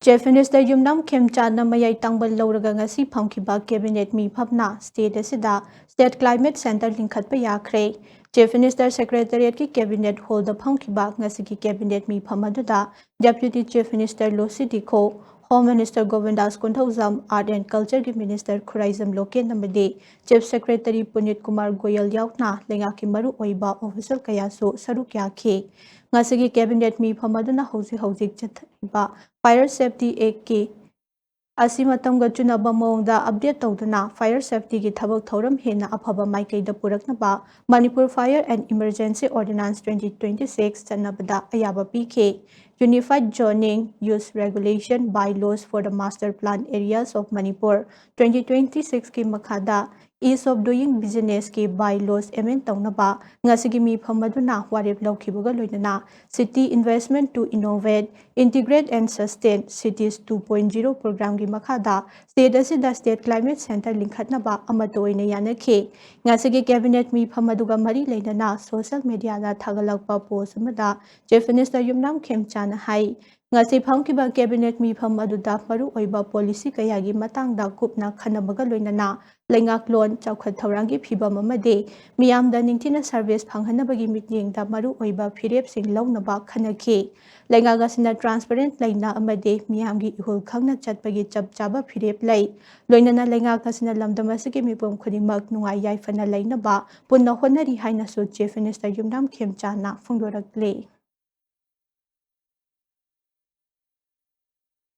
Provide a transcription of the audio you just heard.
Chief Minister Yumnam Khemchana mayai tangbal lawraga ngasi phangkhiba cabinet mifamna state asida State Climate Center linkhatpa yakhre. Chief Minister Secretariat ki cabinet hall da phangkhiba ngasi ki cabinet mifam aduda Deputy Chief Minister Losidi Kho, Home Minister Govindas Konthauzam, Art and Culture ki Minister Khuraizam Loke namadi Chief Secretary Punit Kumar Goyal yaukna lengaki maru oiba official kayasu saruk yakhi. Ngasigi cabinet mifam aduna hauzik chathiba Fire Safety Act ki asimatamga chunaba maungda update tawduna fire safety ki thabak thoram hena afaba maikaida puraknaba Manipur Fire and Emergency Ordinance 2026 chanabada ayaba pikhe. Unified Zoning Use Regulation Bylaws for the Master Plan Areas of Manipur 2026 ki makhada Ease of Doing Business ki bylaws amend tawnaba ngasigi mifam aduna warep lawkhibaga loinana City Investment to Innovate, Integrate and Sustain Cities 2.0 program ki makhada state asida State Climate Center linkhatnaba amato oina yanakhe. Ngasigi cabinet mifam aduga mari leinana social media da thagalakpa post amada Chief Minister Yumnam Khemchana hai ngasi phangkiba cabinet mifam aduda maru oiba policy kayagi matangda kupna khanabaga loinana lengak lon chawkhat thaurangi phibam amade miyamda ningthina service phanghanabagi mitningda maru oiba phirep sing lawnaba khanakhi. Lengaga sina transparent laina amade miyamgi ihul khangna chatpagi chapchaba phirep lai loinana lengaga sina lamdamasigi mipom khudingmak nungai yaifana lainaba punna honari haina su Chief Minister Yumnam Khemchana phongdorakle.